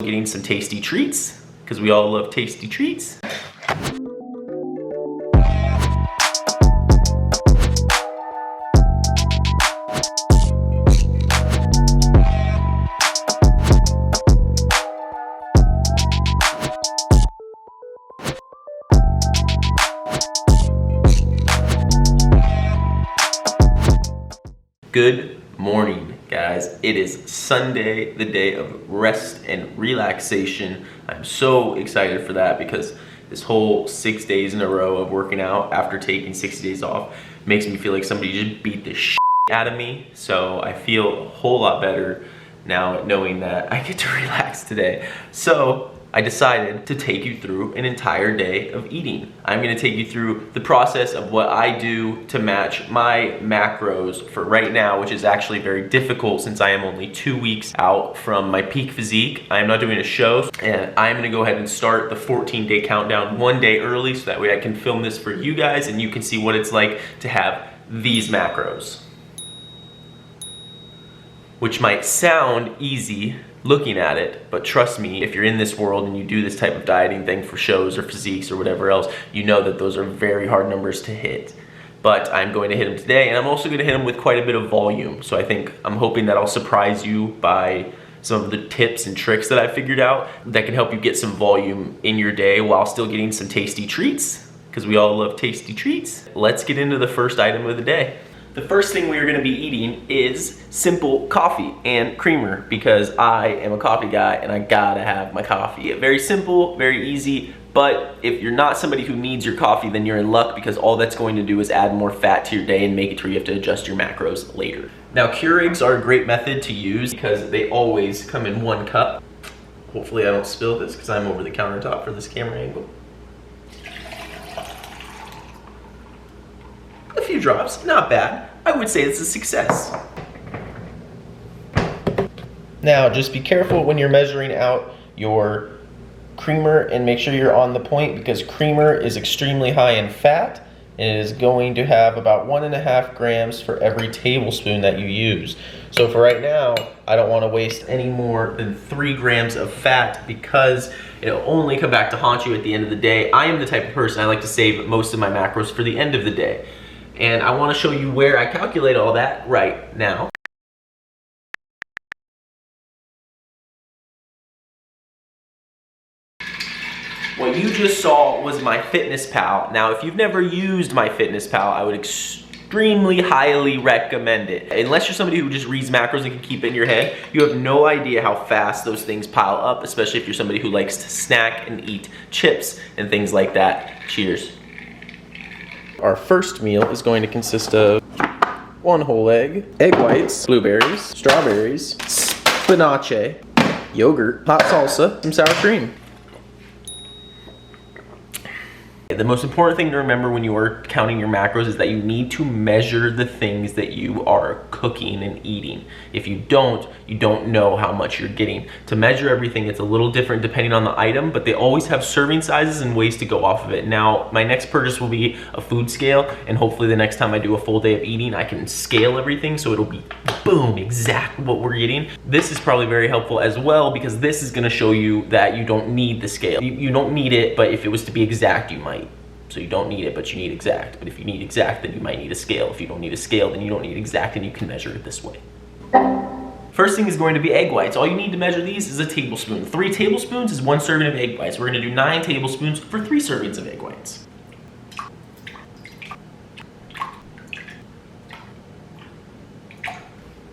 Getting some tasty treats, because we all love tasty treats. Good morning, guys. It is Sunday, the day of rest and relaxation. I'm so excited for that because this whole 6 days in a row of working out after taking 60 days off makes me feel like somebody just beat the shit out of me. So I feel a whole lot better now knowing that I get to relax today. So I decided to take you through an entire day of eating. I'm gonna take you through the process of what I do to match my macros for right now, which is actually very difficult since I am only 2 weeks out from my peak physique. I am not doing a show, and I'm gonna go ahead and start the 14-day countdown 1 day early so that way I can film this for you guys and you can see what it's like to have these macros. Which might sound easy looking at it, but trust me, if you're in this world and you do this type of dieting thing for shows or physiques or whatever else, you know that those are very hard numbers to hit. But I'm going to hit them today, and I'm also going to hit them with quite a bit of volume. So I'm hoping that I'll surprise you by some of the tips and tricks that I figured out that can help you get some volume in your day while still getting some tasty treats, because we all love tasty treats. Let's get into the first item of the day. The first thing we are gonna be eating is simple coffee and creamer because I am a coffee guy and I gotta have my coffee. Very simple, very easy, but if you're not somebody who needs your coffee, then you're in luck because all that's going to do is add more fat to your day and make it to where you have to adjust your macros later. Now, Keurigs are a great method to use because they always come in 1 cup. Hopefully I don't spill this because I'm over the countertop for this camera angle. A few drops, not bad. I would say it's a success. Now, just be careful when you're measuring out your creamer and make sure you're on the point because creamer is extremely high in fat and it is going to have about 1.5 grams for every tablespoon that you use. So for right now, I don't want to waste any more than 3 grams of fat because it'll only come back to haunt you at the end of the day. I am the type of person I like to save most of my macros for the end of the day. And I want to show you where I calculate all that right now. What you just saw was MyFitnessPal. Now, if you've never used MyFitnessPal, I would extremely highly recommend it. Unless you're somebody who just reads macros and can keep it in your head, you have no idea how fast those things pile up, especially if you're somebody who likes to snack and eat chips and things like that. Cheers. Our first meal is going to consist of 1 whole egg whites, blueberries, strawberries, spinache, yogurt, hot salsa, some sour cream. The most important thing to remember when you are counting your macros is that you need to measure the things that you are cooking and eating. If you don't know how much you're getting. To measure everything, it's a little different depending on the item, but they always have serving sizes and ways to go off of it. Now, my next purchase will be a food scale, and hopefully the next time I do a full day of eating, I can scale everything so it'll be, boom, exactly what we're getting. This is probably very helpful as well because this is gonna show you that you don't need the scale. You don't need it, but if it was to be exact, you might. So you don't need it, but you need exact. But if you need exact, then you might need a scale. If you don't need a scale, then you don't need exact, and you can measure it this way. First thing is going to be egg whites. All you need to measure these is a tablespoon. 3 tablespoons is 1 serving of egg whites. We're gonna do 9 tablespoons for 3 servings of egg whites.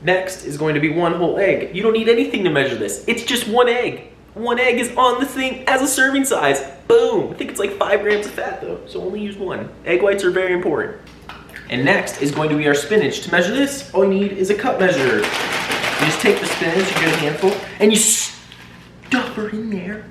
Next is going to be 1 whole egg. You don't need anything to measure this. It's just 1 egg. 1 egg is on the thing as a serving size. Boom. I think it's like 5 grams of fat though, so only use 1. Egg whites are very important. And next is going to be our spinach. To measure this, all you need is a cup measure. You just take the spinach, you get a handful, and you stuff her in there.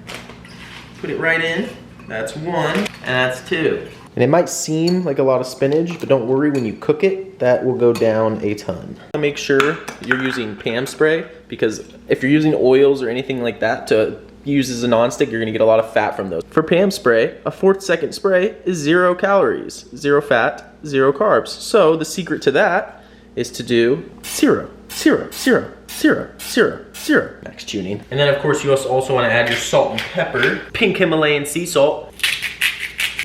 Put it right in. That's 1, and that's 2. And it might seem like a lot of spinach, but don't worry, when you cook it, that will go down a ton. Make sure you're using Pam spray, because if you're using oils or anything like that to use as a nonstick, you're gonna get a lot of fat from those. For Pam spray, a 4th second spray is 0 calories, 0 fat, 0 carbs. So the secret to that is to do 0. syrup, syrup, syrup, syrup, syrup. Max tuning. And then of course you also want to add your salt and pepper. Pink Himalayan sea salt.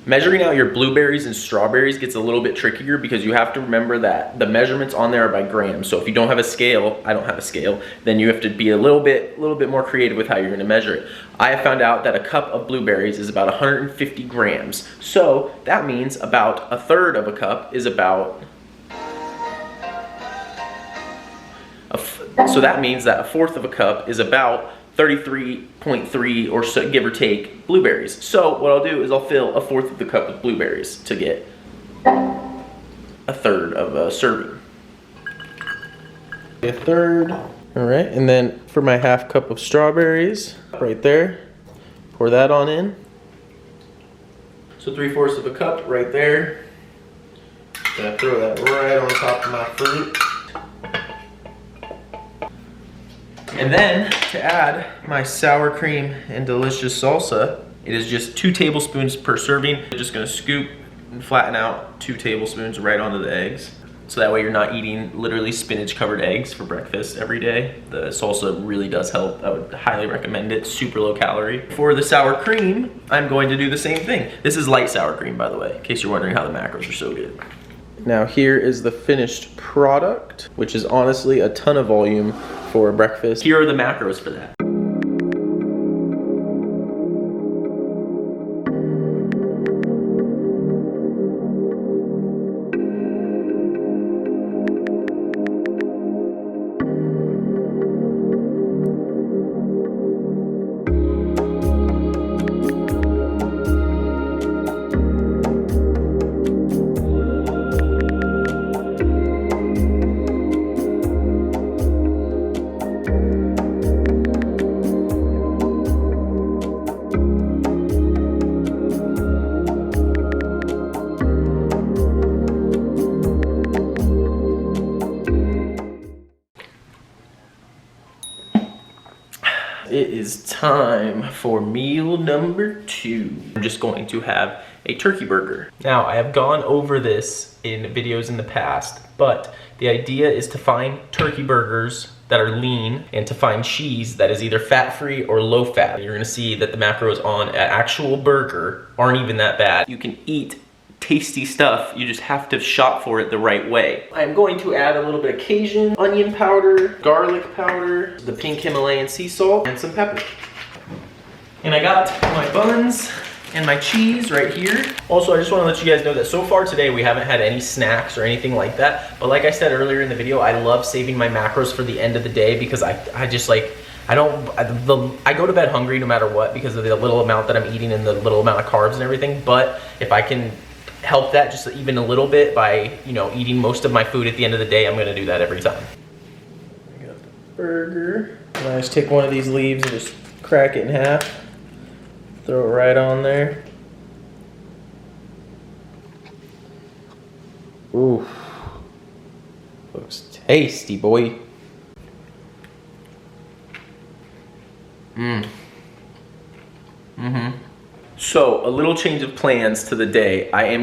Measuring out your blueberries and strawberries gets a little bit trickier because you have to remember that the measurements on there are by grams. So if you don't have a scale, I don't have a scale, then you have to be a little bit more creative with how you're gonna measure it. I have found out that a cup of blueberries is about 150 grams. So that means about a third of a cup is about, so that means that a fourth of a cup is about 33.3 or so, give or take, blueberries. So what I'll do is I'll fill a fourth of the cup with blueberries to get a third of a serving. A third, all right, and then for my half cup of strawberries, right there, pour that on in. So 3/4 of a cup right there. Gonna throw that right on top of my fruit. And then to add my sour cream and delicious salsa, it is just 2 tablespoons per serving. I'm just gonna scoop and flatten out 2 tablespoons right onto the eggs. So that way you're not eating literally spinach covered eggs for breakfast every day. The salsa really does help. I would highly recommend it, super low calorie. For the sour cream, I'm going to do the same thing. This is light sour cream, by the way, in case you're wondering how the macros are so good. Now here is the finished product, which is honestly a ton of volume for breakfast. Here are the macros for that. It is time for meal number 2. I'm just going to have a turkey burger. Now, I have gone over this in videos in the past, but the idea is to find turkey burgers that are lean and to find cheese that is either fat-free or low-fat. You're gonna see that the macros on an actual burger aren't even that bad. You can eat tasty stuff, you just have to shop for it the right way. I'm going to add a little bit of Cajun onion powder, garlic powder, the pink Himalayan sea salt, and some pepper. And I got my buns and my cheese right here. Also, I just want to let you guys know that so far today we haven't had any snacks or anything like that. But like I said earlier in the video, I love saving my macros for the end of the day because I just like, I go to bed hungry no matter what because of the little amount that I'm eating and the little amount of carbs and everything. But if I can help that just even a little bit by, you know, eating most of my food at the end of the day, I'm gonna do that every time. I got the burger. And I just take one of these leaves and just crack it in half. Throw it right on there. Ooh. Looks tasty, boy. So, a little change of plans to the day. I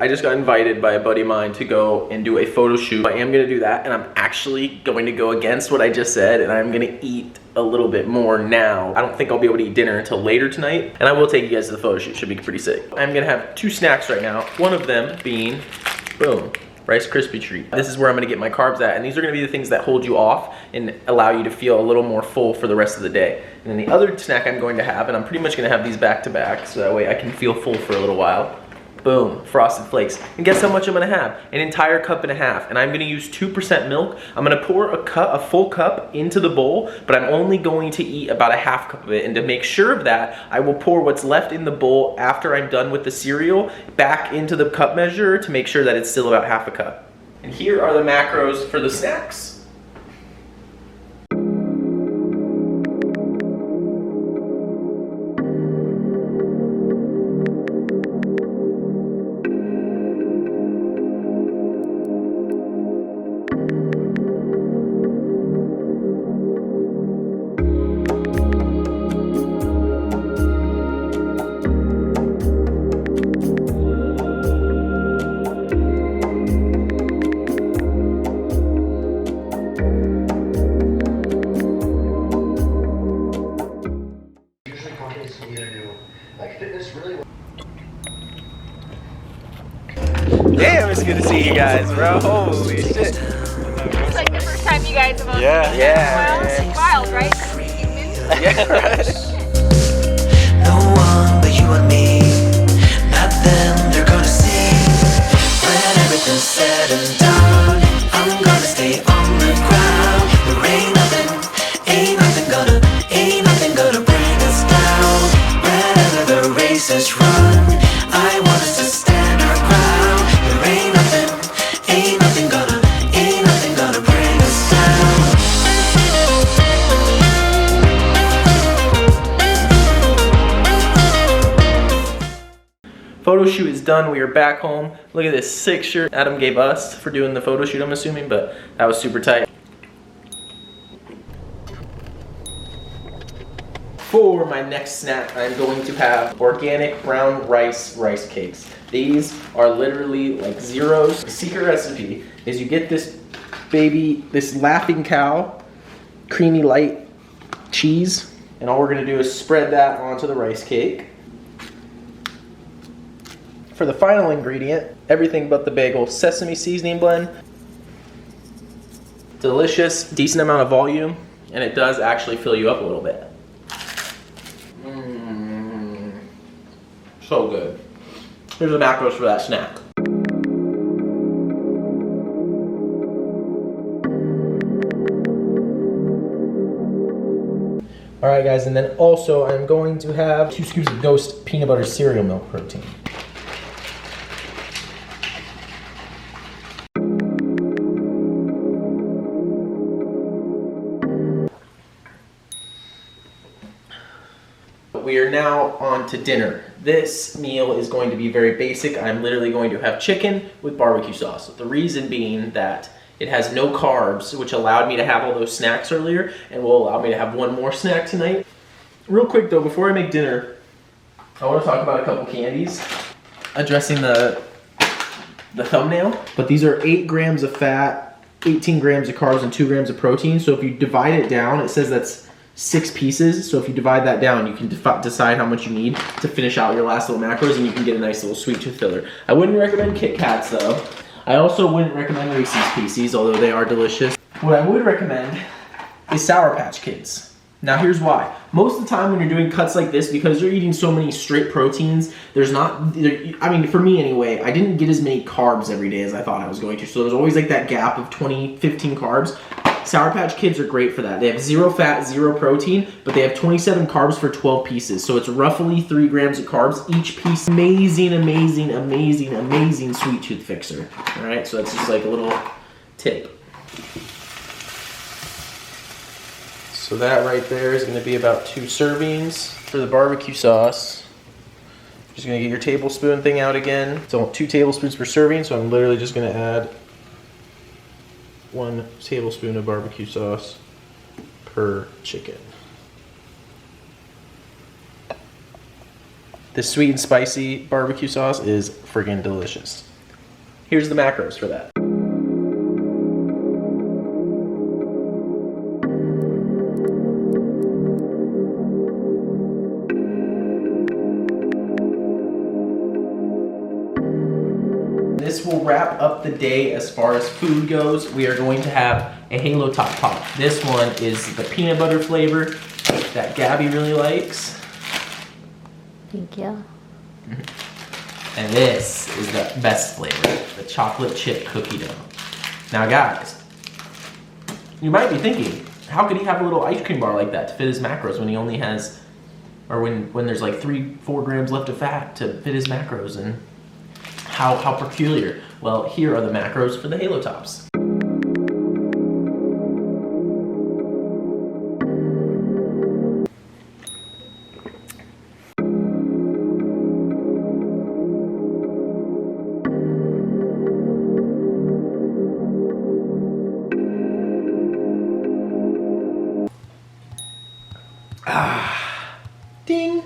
just got invited by a buddy of mine to go and do a photo shoot. I am gonna do that, and I'm actually going to go against what I just said, and I'm gonna eat a little bit more now. I don't think I'll be able to eat dinner until later tonight, and I will take you guys to the photo shoot. Should be pretty sick. I'm gonna have 2 snacks right now. One of them being, boom, Rice Krispie treat. This is where I'm gonna get my carbs at, and these are gonna be the things that hold you off and allow you to feel a little more full for the rest of the day. And then the other snack I'm going to have, and I'm pretty much gonna have these back to back, so that way I can feel full for a little while. Boom, Frosted Flakes. And guess how much I'm gonna have? An entire cup and a half, and I'm gonna use 2% milk. I'm gonna pour a full cup into the bowl, but I'm only going to eat about a half cup of it. And to make sure of that, I will pour what's left in the bowl after I'm done with the cereal back into the cup measure to make sure that it's still about half a cup. And here are the macros for the snacks. usually companies either do like fitness really. Damn, it's good to see you guys, bro. Holy shit. It's like the first time you guys have Yeah. Yeah. It's wild, right? Yeah, right. No one but you and me. Not them, they're gonna see. When everything's said and done, I'm gonna stay on the ground. There ain't nothing gonna bring us down. Whenever the race is run, I want us to stand our ground. There ain't nothing gonna bring us down. Photo shoot is done. We are back home. Look at this sick shirt Adam gave us for doing the photo shoot, I'm assuming, but that was super tight. For my next snack, I'm going to have organic brown rice cakes. These are literally like zeros. The secret recipe is you get this laughing cow, creamy light cheese, and all we're gonna do is spread that onto the rice cake. For the final ingredient, everything but the bagel, sesame seasoning blend. Delicious, decent amount of volume, and it does actually fill you up a little bit. So good. Here's the macros for that snack. Alright guys, and then also I'm going to have 2 scoops of Ghost peanut butter cereal milk protein. We are now on to dinner. This meal is going to be very basic. I'm literally going to have chicken with barbecue sauce. The reason being that it has no carbs, which allowed me to have all those snacks earlier and will allow me to have one more snack tonight. Real quick though, before I make dinner, I want to talk about a couple candies addressing the thumbnail. But these are 8 grams of fat, 18 grams of carbs, and 2 grams of protein. So if you divide it down, it says that's 6 pieces. So if you divide that down, you can decide how much you need to finish out your last little macros, and you can get a nice little sweet tooth filler. I wouldn't recommend Kit Kats though. I also wouldn't recommend Reese's Pieces, although they are delicious. What I would recommend is Sour Patch Kids. Now here's why. Most of the time when you're doing cuts like this, because you're eating so many straight proteins, there's not, I mean for me anyway, I didn't get as many carbs every day as I thought I was going to. So there's always like that gap of 20, 15 carbs. Sour Patch Kids are great for that. They have 0 fat, 0 protein, but they have 27 carbs for 12 pieces. So it's roughly 3 grams of carbs each piece. Amazing, amazing, amazing, amazing sweet tooth fixer. All right, so that's just like a little tip. So that right there is gonna be about 2 servings. For the barbecue sauce, just gonna get your tablespoon thing out again. So 2 tablespoons per serving, so I'm literally just gonna add 1 tablespoon of barbecue sauce per chicken. This sweet and spicy barbecue sauce is friggin' delicious. Here's the macros for that. This will wrap up the day as far as food goes. We are going to have a Halo Top Pop. This one is the peanut butter flavor that Gabby really likes. Thank you. And this is the best flavor, the chocolate chip cookie dough. Now guys, you might be thinking, how could he have a little ice cream bar like that to fit his macros when he only has, or when there's like 3-4 grams left of fat to fit his macros, and how peculiar. Well, here are the macros for the Halo Tops. Ding!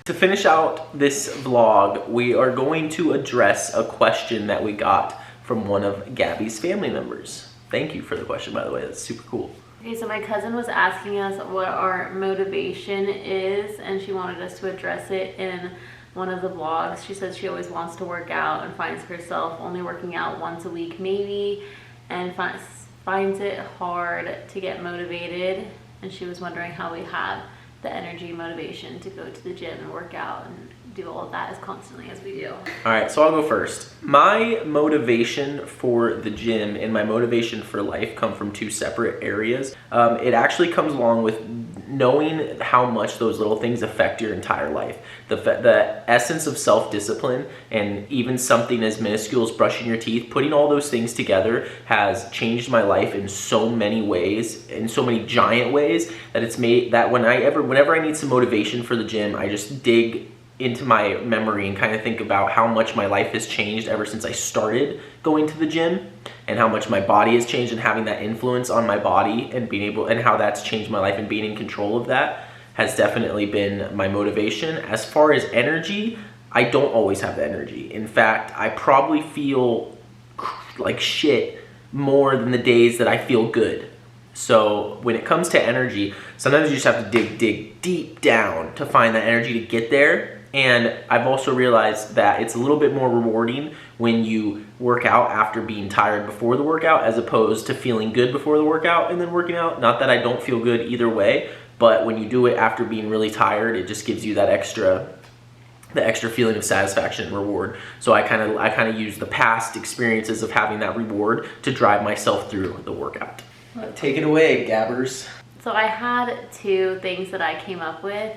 To finish out this vlog, we are going to address a question that we got from one of Gabby's family members. Thank you for the question, by the way, that's super cool. Okay, so my cousin was asking us what our motivation is, and she wanted us to address it in one of the vlogs. She says she always wants to work out and finds herself only working out once a week maybe, and finds it hard to get motivated. And she was wondering how we have the energy and motivation to go to the gym and work out and do all of that as constantly as we do. All right, so I'll go first. My motivation for the gym and my motivation for life come from two separate areas. It actually comes along with knowing how much those little things affect your entire life. The essence of self-discipline, and even something as minuscule as brushing your teeth, putting all those things together has changed my life in so many ways, in so many giant ways, that it's made that whenever I need some motivation for the gym, I just dig into my memory and kind of think about how much my life has changed ever since I started going to the gym, and how much my body has changed, and having that influence on my body and how that's changed my life, and being in control of that has definitely been my motivation. As far as energy, I don't always have the energy. In fact, I probably feel like shit more than the days that I feel good. So when it comes to energy, sometimes you just have to dig deep down to find that energy to get there. And I've also realized that it's a little bit more rewarding when you work out after being tired before the workout, as opposed to feeling good before the workout and then working out. Not that I don't feel good either way, but when you do it after being really tired, it just gives you that extra feeling of satisfaction and reward. So I kind of use the past experiences of having that reward to drive myself through the workout. Take it away, Gabbers. So I had two things that I came up with.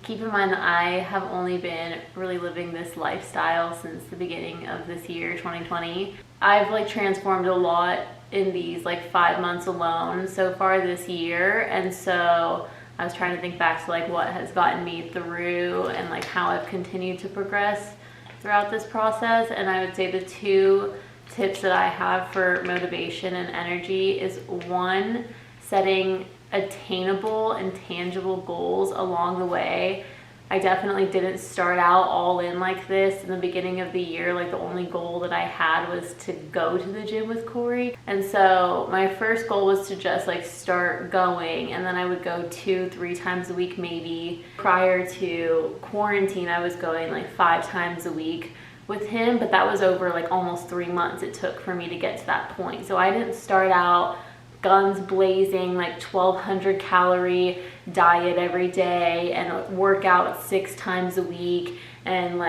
Keep in mind that I have only been really living this lifestyle since the beginning of this year, 2020. I've transformed a lot in these 5 months alone so far this year. And so I was trying to think back to what has gotten me through, and how I've continued to progress throughout this process. And I would say the two tips that I have for motivation and energy is, one, setting attainable and tangible goals along the way. I definitely didn't start out all in like this in the beginning of the year. The only goal that I had was to go to the gym with Corey. And so my first goal was to just start going, and then I would go 2-3 times a week maybe. Prior to quarantine, I was going 5 times a week with him, but that was over almost 3 months it took for me to get to that point. So I didn't start out guns blazing 1,200 calorie diet every day and work out 6 times a week and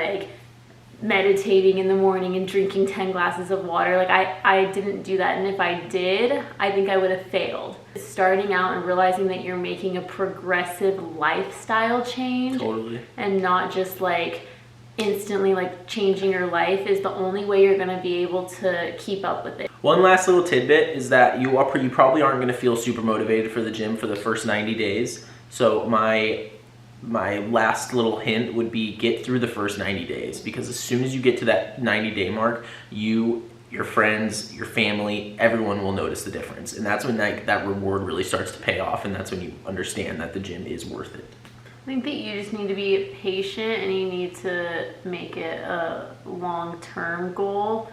meditating in the morning and drinking 10 glasses of water. I didn't do that, and if I did, I think I would have failed. Starting out and realizing that you're making a progressive lifestyle change, Totally. And not just instantly changing your life, is the only way you're going to be able to keep up with it. One last little tidbit is that you probably aren't going to feel super motivated for the gym for the first 90 days. So my last little hint would be, get through the first 90 days, because as soon as you get to that 90-day mark, your friends, your family, everyone will notice the difference. And that's when that reward really starts to pay off, and that's when you understand that the gym is worth it. I think that you just need to be patient, and you need to make it a long-term goal.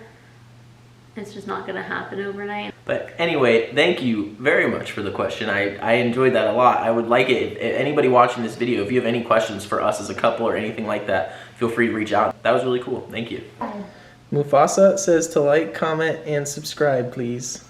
It's just not going to happen overnight. But anyway, thank you very much for the question. I enjoyed that a lot. I would like it, if anybody watching this video, if you have any questions for us as a couple or anything like that, feel free to reach out. That was really cool. Thank you. Mufasa says to like, comment, and subscribe, please.